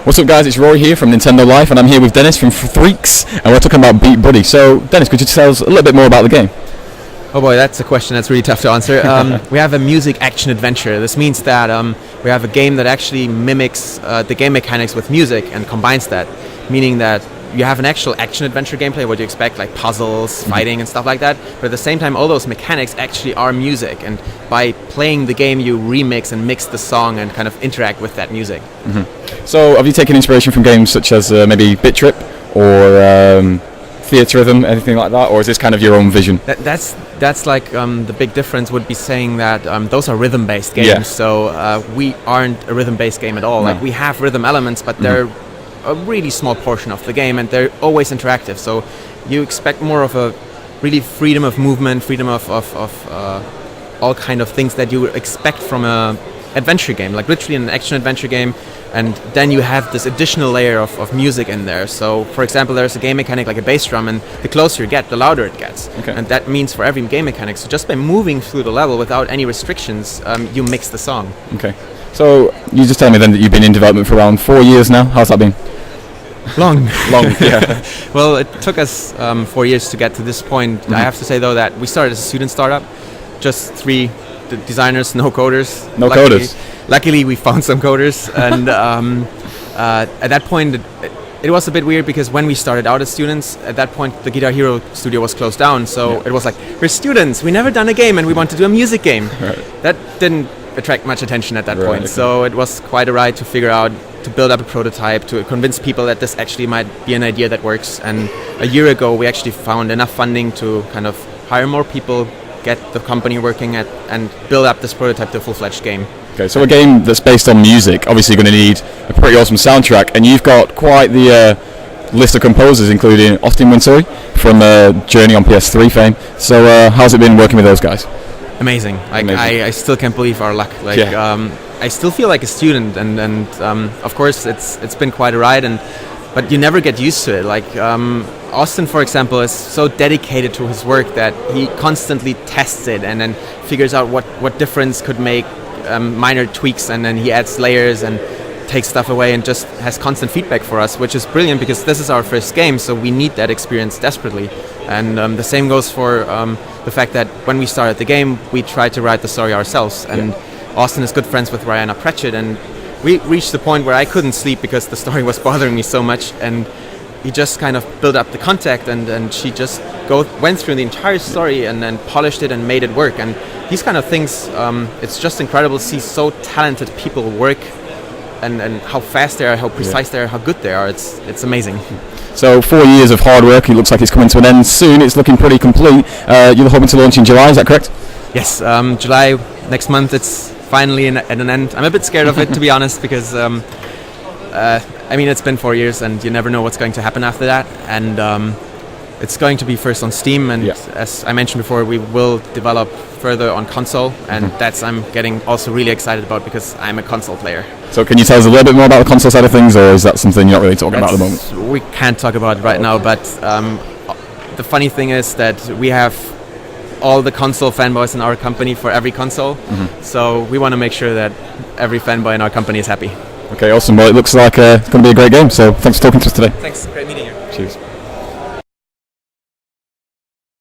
What's up, guys? It's Rory here from Nintendo Life, and I'm here with Denis from Threaks, and we're talking about Beatbuddy. So, Denis, could you tell us a little bit more about the game? Oh boy, that's a question that's really tough to answer. We have a music action adventure. This means that we have a game that actually mimics the game mechanics with music and combines that, meaning that you have an actual action adventure gameplay, what you expect, like puzzles, fighting and stuff like that, but at the same time all those mechanics actually are music, and by playing the game you remix and mix the song and kind of interact with that music. So have you taken inspiration from games such as maybe Bit Trip or Theatre Rhythm, anything like that, or is this kind of your own vision? That's like the big difference would be saying that those are rhythm-based games, Yeah. so we aren't a rhythm-based game at all. No. Like, we have rhythm elements, but they're a really small portion of the game, and they're always interactive, so you expect more of a really freedom of movement, freedom of all kind of things that you would expect from a adventure game, like literally an action adventure game, and then you have this additional layer of music in there. So for example, there's a game mechanic like a bass drum, and the closer you get, the louder it gets. Okay. And that means for every game mechanic, so just by moving through the level without any restrictions, you mix the song. Okay. So you just tell me then that you've been in development for around 4 years now. How's that been? Long. Yeah. Well, it took us 4 years to get to this point. I have to say though that we started as a student startup, just 3 designers, no coders. No coders. Luckily, we found some coders, and at that point, it was a bit weird because when we started out as students, at that point, the Guitar Hero studio was closed down. So it was like, we're students, we never done a game, and we want to do a music game. Right. That didn't attract much attention at that Right, point. okay. So it was quite a ride to figure out, to build up a prototype, to convince people that this actually might be an idea that works. And a year ago, we actually found enough funding to kind of hire more people, get the company working and build up this prototype to a full-fledged game. Okay, so a game that's based on music, obviously you're going to need a pretty awesome soundtrack, and you've got quite the list of composers, including Austin Wintory from Journey on PS3 fame. So how's it been working with those guys? Amazing. Like, Amazing. I still can't believe our luck. Like, Yeah. I still feel like a student, and of course it's been quite a ride, but you never get used to it. Like, Austin, for example, is so dedicated to his work that he constantly tests it and then figures out what difference could make, minor tweaks, and then he adds layers and takes stuff away and just has constant feedback for us, which is brilliant because this is our first game, so we need that experience desperately. And the same goes for the fact that when we started the game, we tried to write the story ourselves, and Austin is good friends with Rihanna Pratchett, and we reached the point where I couldn't sleep because the story was bothering me so much, and he just kind of built up the contact, and she just went through the entire story and then polished it and made it work. And these kind of things, it's just incredible to see so talented people work, and how fast they are, how precise they are, how good they are. It's amazing. So 4 years of hard work, it looks like it's coming to an end soon. It's looking pretty complete. You're hoping to launch in July, is that correct? Yes, July next month. It's finally at an end. I'm a bit scared of it, to be honest, because I mean, it's been 4 years, and you never know what's going to happen after that. And it's going to be first on Steam, and as I mentioned before, we will develop further on console, and that's I'm getting also really excited about because I'm a console player. So can you tell us a little bit more about the console side of things, or is that something you're not really talking about at the moment? We can't talk about it right now, but the funny thing is that we have all the console fanboys in our company for every console, so we want to make sure that every fanboy in our company is happy. Okay, awesome. Well, it looks like it's going to be a great game, so thanks for talking to us today. Thanks, great meeting you. Cheers.